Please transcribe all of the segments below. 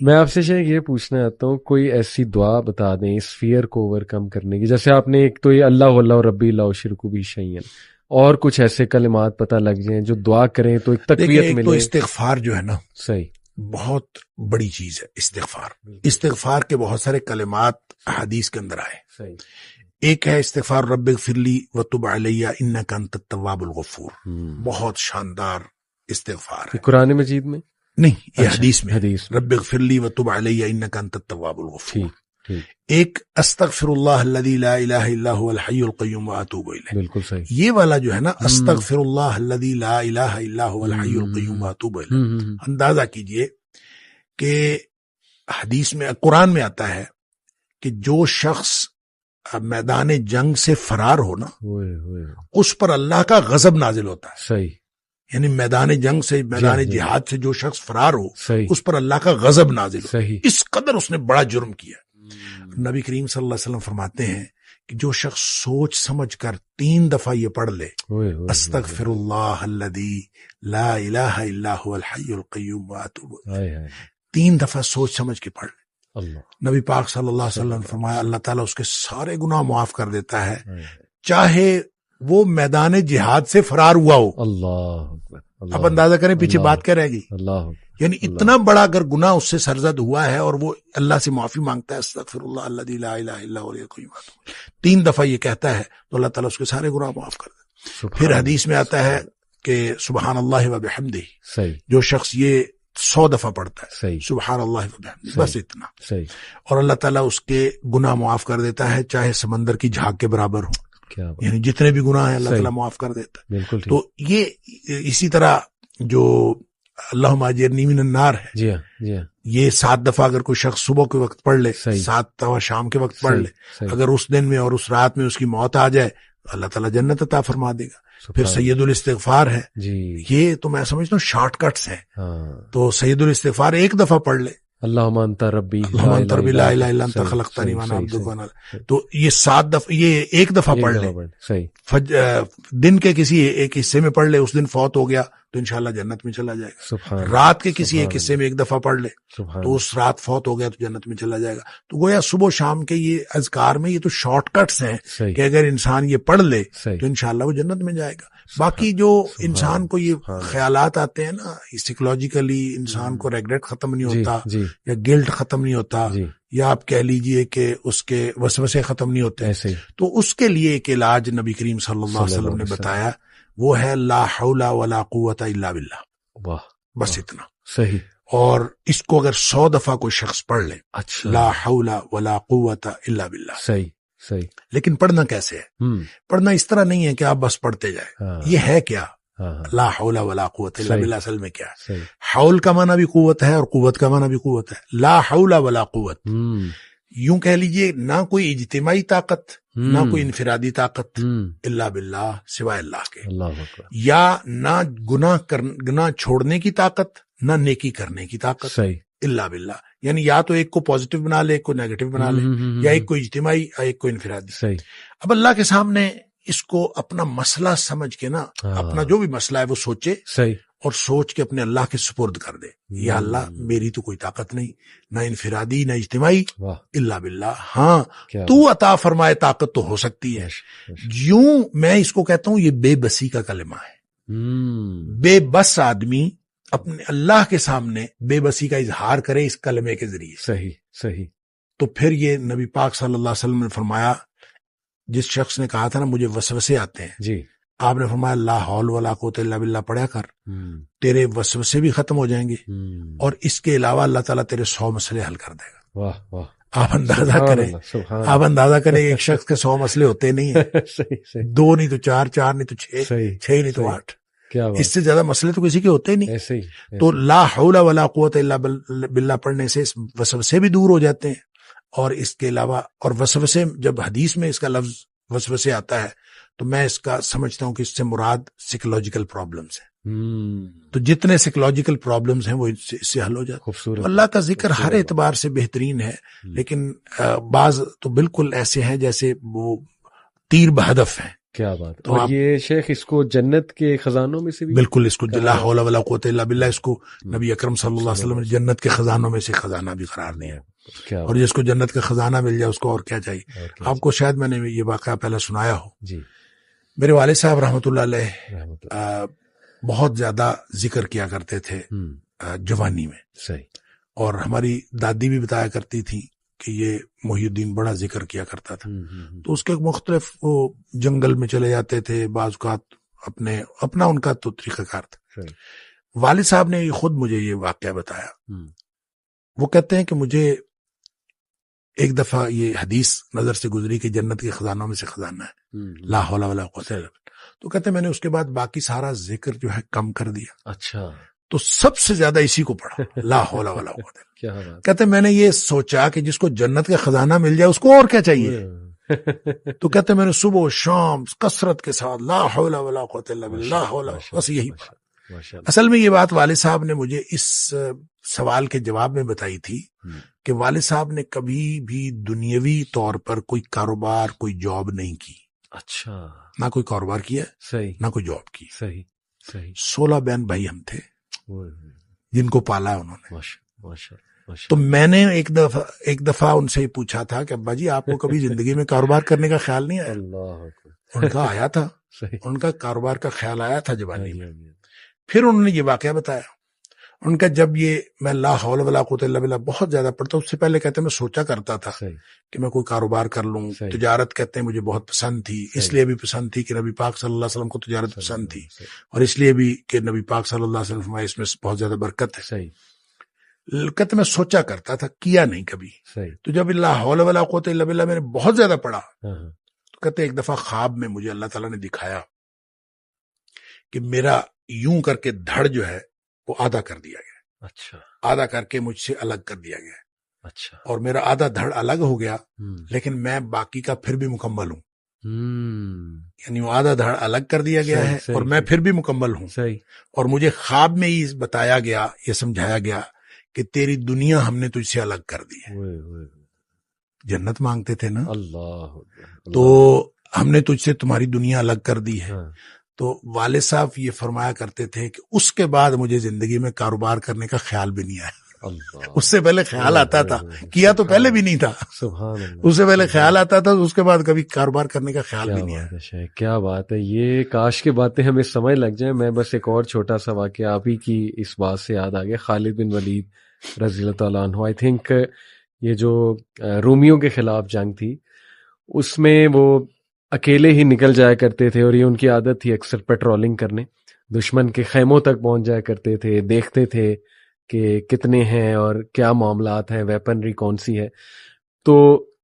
میں آپ سے شیخ یہ پوچھنا چاہتا ہوں، کوئی ایسی دعا بتا دیں اس فیئر کو اوور کم کرنے کی، جیسے آپ نے ایک تو یہ اللہ اللہ ربی لا شرک بھی شیئا، اور کچھ ایسے کلمات پتہ لگ جائیں جو دعا کریں تو ایک تقویت ایک ملے. تو استغفار جو ہے نا صحیح، بہت بڑی چیز ہے. استغفار کے بہت سارے کلمات حدیث کے اندر آئے. صحیح. ایک ہے استغفار رب اغفر لی وتب علی انک انت التواب الغفور، بہت شاندار استغفار ہے. قرآن مجید میں نہیں، یہ حدیث میں حدیث رب اغفر لی وتب علی انک انت التواب الغفور. ٹھیک. ایک استغفر اللہ الذی لا الہ الا هو الحی القیوم واتوب الیہ. بالکل صحیح. یہ والا جو ہے نا استغفر اللہ الذی لا الہ الا هو الحی القیوم واتوب الیہ، اندازہ کیجئے کہ حدیث میں قرآن میں آتا ہے کہ جو شخص میدان جنگ سے فرار ہو نا اس پر اللہ کا غضب نازل ہوتا ہے. صحیح. یعنی میدان جنگ سے، میدان جہاد سے جو شخص فرار ہو صحیح. اس پر اللہ کا غضب نازل ہو. صحیح. اس قدر اس نے بڑا جرم کیا. نبی کریم صلی اللہ علیہ وسلم فرماتے ہیں کہ جو شخص سوچ سمجھ کر 3 دفعہ یہ پڑھ لے استغفر اللہ الذی لا الہ الا هو الحی القیوم واتوب الیہ، 3 دفعہ سوچ سمجھ کے پڑھ لے، نبی پاک صلی اللہ علیہ وسلم نے فرمایا اللہ تعالیٰ اس کے سارے گناہ معاف کر دیتا ہے، چاہے وہ میدان جہاد سے فرار ہوا ہو. اللہ اب اندازہ کریں پیچھے بات کیا رہے گی. اللہ، یعنی اتنا بڑا اگر گناہ اس سے سرزد ہوا ہے اور وہ اللہ سے معافی مانگتا ہے استغفر اللہ الذی لا الہ الا هو الحی القیوم، 3 دفعہ یہ کہتا ہے تو اللہ تعالیٰ اس کے سارے گناہ معاف کر دیتا. پھر حدیث میں آتا ہے کہ سبحان اللہ و بحمدہ، جو شخص یہ 100 دفعہ پڑھتا ہے سبحان اللہ و بحمدہ، بس اتنا، اور اللہ تعالیٰ اس کے گناہ معاف کر دیتا ہے چاہے سمندر کی جھاگ کے برابر ہو. یعنی جتنے بھی گناہ ہیں اللہ تعالیٰ معاف کر دیتا ہے. تو یہ اسی طرح جو اللہم اجرنی من النار ہے، یہ 7 دفعہ اگر کوئی شخص صبح کے وقت پڑھ لے، 7 دفعہ شام کے وقت پڑھ لے، اگر اس دن میں اور اس رات میں اس کی موت آ جائے اللہ تعالیٰ جنت عطا فرما دے گا. پھر سید الاستغفار ہے، یہ تو میں سمجھتا ہوں شارٹ کٹس ہیں. تو سید الاستغفار 1 دفعہ پڑھ لے، اللہم انت ربی لا الہ الا انت خلقتنی وانا عبدک وانا، تو یہ 7 دفعہ، یہ 1 دفعہ پڑھ لے، دن کے کسی ایک حصے میں پڑھ لے، اس دن فوت ہو گیا تو انشاءاللہ جنت میں چلا جائے گا. رات کے کسی ایک حصے میں 1 دفعہ پڑھ لے تو اس رات فوت ہو گیا تو جنت میں چلا جائے گا. تو گویا صبح و شام کے یہ اذکار میں یہ تو شارٹ کٹس ہیں کہ اگر انسان یہ پڑھ لے تو انشاءاللہ وہ جنت میں جائے گا. باقی جو انسان کو یہ خیالات آتے ہیں نا، سائیکولوجیکلی انسان کو ریگریٹ ختم نہیں ہوتا، یا گلٹ ختم نہیں ہوتا، یا آپ کہہ لیجئے کہ اس کے وسوسے ختم نہیں ہوتے، تو اس کے لیے ایک علاج نبی کریم صلی اللہ علیہ وسلم نے بتایا، وہ ہے لا حول ولا قوت الا باللہ. بس اتنا. صحیح. اور اس کو اگر 100 دفعہ کوئی شخص پڑھ لے، لا حول ولا قوت الا باللہ. صحیح. لیکن پڑھنا کیسے ہے؟ پڑھنا اس طرح نہیں ہے کہ آپ بس پڑھتے جائیں. یہ ہے کیا لا حول ولا قوت الا باللہ؟ اصل میں کیا ہے؟ حول کا معنی بھی قوت ہے اور قوت کا معنی بھی قوت ہے. لا حول ولا قوت، یوں کہہ لیجئے نہ کوئی اجتماعی طاقت نہ کوئی انفرادی طاقت الا باللہ، سوائے اللہ کے. یا نہ گناہ چھوڑنے کی طاقت نہ نیکی کرنے کی طاقت الا باللہ. یعنی یا تو ایک کو پازیٹیو بنا لے، ایک کو نیگیٹو بنا لے، یا ایک کو اجتماعی ایک کو انفرادی. اب اللہ کے سامنے اس کو اپنا مسئلہ سمجھ کے نا، اپنا جو بھی مسئلہ ہے وہ سوچے اور سوچ کے اپنے اللہ کے سپرد کر دے. یا اللہ میری تو کوئی طاقت نہیں، نہ انفرادی نہ اجتماعی، الا باللہ. ہاں تو عطا فرمائے طاقت تو ہو سکتی ہے. یوں میں اس کو کہتا ہوں یہ بے بسی کا کلمہ ہے. بے بس آدمی اپنے اللہ کے سامنے بے بسی کا اظہار کرے اس کلمے کے ذریعے. صحیح. تو پھر یہ نبی پاک صلی اللہ علیہ وسلم نے فرمایا، جس شخص نے کہا تھا نا مجھے وسوسے آتے ہیں، آپ نے فرمایا لا حول ولا قوت الا باللہ پڑھا کر، تیرے وسوسے بھی ختم ہو جائیں گے، اور اس کے علاوہ اللہ تعالیٰ تیرے 100 مسئلے حل کر دے گا. آپ اندازہ کریں ایک شخص کے 100 مسئلے ہوتے نہیں ہیں. 2 نہیں تو 4، 4 نہیں تو 6 نہیں تو 8. اس سے زیادہ مسئلے تو کسی کے ہوتے ہی نہیں. تو لا حول ولا قوت الا باللہ پڑھنے سے وسوسے بھی دور ہو جاتے ہیں. اور اس کے علاوہ، اور وسوسے جب حدیث میں اس کا لفظ وسوسے آتا ہے تو میں اس کا سمجھتا ہوں کہ اس سے مراد سائیکولوجیکل پرابلمز ہیں. تو جتنے سائیکولوجیکل پرابلمز ہیں وہ اس سے حل ہو جاتے ہیں. تو اللہ کا ذکر ہر اعتبار سے بہترین ہے، لیکن بعض تو بالکل ایسے ہیں جیسے وہ تیر بہدف ہیں کیا بات. اور یہ شیخ اس کو جنت کے خزانوں میں سے بھی بالکل، اس کو لا حول ولا قوت الا باللہ، اس کو نبی اکرم صلی اللہ علیہ وسلم نے جنت کے خزانوں میں سے خزانہ بھی قرار دیا. اور جس کو جنت کا خزانہ مل جائے اس کو اور کیا چاہیے. آپ کو شاید میں نے یہ واقعہ پہلے سنایا ہو. جی. میرے والد صاحب رحمۃ اللہ علیہ بہت زیادہ ذکر کیا کرتے تھے جوانی میں. صحیح. اور ہماری دادی بھی بتایا کرتی تھی کہ یہ محی الدین بڑا ذکر کیا کرتا تھا. تو اس کے مختلف وہ جنگل میں چلے جاتے تھے، بعض اوقات اپنا ان کا تو طریقہ کار تھا. والد صاحب نے خود مجھے یہ واقعہ بتایا. وہ کہتے ہیں کہ مجھے ایک دفعہ یہ حدیث نظر سے گزری کہ جنت کے خزانوں میں سے خزانہ ہے، لا حول ولا قوت الا باللہ. تو کہتے ہیں میں نے اس کے بعد باقی سارا ذکر جو ہے کم کر دیا. اچھا. تو سب سے زیادہ اسی کو پڑھا، لا حول ولا قوت. کہتے ہیں میں نے یہ سوچا کہ جس کو جنت کا خزانہ مل جائے اس کو اور کیا چاہیے. تو کہتے ہیں میں نے صبح و شام کثرت کے ساتھ لا حول ولا قوت الا باللہ، بس یہی پڑھا. اصل میں یہ بات والد صاحب نے مجھے اس سوال کے جواب میں بتائی تھی کہ والد صاحب نے کبھی بھی دنیاوی طور پر کوئی کاروبار، کوئی جاب نہیں کی. اچھا. نہ کوئی کاروبار کیا، صحیح، نہ کوئی جاب کی. صحیح صحیح. 16 بہن بھائی ہم تھے جن کو پالا ہے انہوں نے. تو میں نے ایک دفعہ ان سے پوچھا تھا کہ ابا جی آپ کو کبھی زندگی میں کاروبار کرنے کا خیال نہیں آیا؟ ان کا آیا تھا، ان کا کاروبار کا خیال آیا تھا جوانی میں. پھر انہوں نے یہ واقعہ بتایا. ان کا جب یہ میں لا حول ولا قوت الا باللہ بہت زیادہ پڑھتا، اس سے پہلے کہتے ہیں میں سوچا کرتا تھا کہ میں کوئی کاروبار کر لوں. تجارت کہتے ہیں مجھے بہت پسند تھی، اس لیے بھی پسند تھی کہ نبی پاک صلی اللہ علیہ وسلم کو تجارت پسند تھی، اور اس لیے بھی کہ نبی پاک صلی اللہ علیہ وسلم فرمایا اس میں بہت زیادہ برکت ہے. کہتے میں سوچا کرتا تھا، کیا نہیں کبھی. تو جب لا حول ولا قوت الا باللہ میں نے بہت زیادہ پڑھا تو کہتے ایک دفعہ خواب میں مجھے اللہ تعالیٰ نے دکھایا کہ میرا یوں کر کے دھڑ جو ہے وہ آدھا کر دیا گیا. اچھا. آدھا کر کے مجھ سے الگ کر دیا گیا. اچھا. اور میرا آدھا دھڑ الگ ہو گیا، لیکن میں باقی کا پھر بھی مکمل ہوں. یعنی وہ آدھا دھڑ الگ کر دیا گیا ہے اور میں پھر بھی مکمل ہوں. اور مجھے خواب میں ہی بتایا گیا، یہ سمجھایا گیا کہ تیری دنیا ہم نے تجھ سے الگ کر دی ہے. جنت مانگتے تھے نا، تو ہم نے تجھ سے تمہاری دنیا الگ کر دی ہے. تو والد صاحب یہ فرمایا کرتے تھے کہ اس کے بعد مجھے زندگی میں کاروبار کرنے کا خیال بھی نہیں آیا. اس سے پہلے خیال آتا تھا، کیا تو پہلے بھی نہیں تھا، اس سے پہلے خیال آتا تھا، اس کے بعد کبھی کاروبار کرنے کا خیال بھی نہیں آیا. کیا بات ہے. یہ کاش کی باتیں ہمیں سمجھ لگ جائیں. میں بس ایک اور چھوٹا سا واقعہ آپ ہی کی اس بات سے یاد آ گیا. خالد بن ولید رضی اللہ تعالیٰ عنہ، آئی تھنک یہ جو رومیوں کے خلاف جنگ تھی اس میں وہ اکیلے ہی نکل جایا کرتے تھے، اور یہ ان کی عادت تھی اکثر پیٹرولنگ کرنے. دشمن کے خیموں تک پہنچ جایا کرتے تھے، دیکھتے تھے کہ کتنے ہیں اور کیا معاملات ہیں، ویپنری کون سی ہے. تو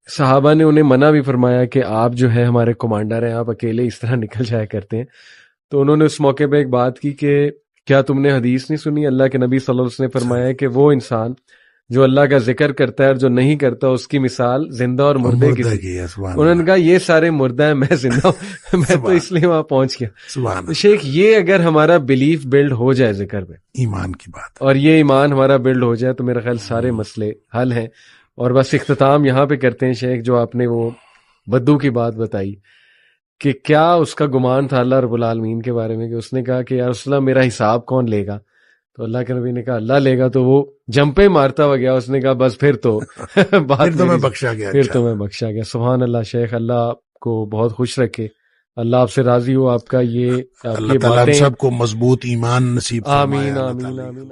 صحابہ نے انہیں منع بھی فرمایا کہ آپ جو ہے ہمارے کمانڈر ہیں، آپ اکیلے اس طرح نکل جایا کرتے ہیں. تو انہوں نے اس موقع پہ ایک بات کی کہ کیا تم نے حدیث نہیں سنی؟ اللہ کے نبی صلی اللہ علیہ وسلم نے فرمایا کہ وہ انسان جو اللہ کا ذکر کرتا ہے اور جو نہیں کرتا اس کی مثال زندہ اور مردے کی. انہوں نے کہا یہ سارے مردہ ہیں، میں زندہ ہوں. میں تو اس لیے وہاں پہنچ گیا. تو شیخ یہ اگر ہمارا بلیف بلڈ ہو جائے ذکر پہ، ایمان کی بات، اور یہ ایمان ہمارا بلڈ ہو جائے تو میرا خیال سارے مسئلے حل ہیں. اور بس اختتام یہاں پہ کرتے ہیں شیخ، جو آپ نے وہ بدو کی بات بتائی کہ کیا اس کا گمان تھا اللہ رب العالمین کے بارے میں کہ اس نے کہا کہ یا رسول اللہ میرا حساب کون لے گا؟ تو اللہ کے نبی نے کہا اللہ لے گا. تو وہ جمپے مارتا ہوا گیا، اس نے کہا بس پھر تو پھر تو میں بخشا گیا، پھر تو میں بخشا گیا. سبحان اللہ. شیخ اللہ آپ کو بہت خوش رکھے، اللہ آپ سے راضی ہو. آپ کا یہ اللہ تعالیٰ ہم سب کو مضبوط ایمان نصیب فرمائے. آمین آمین آمین.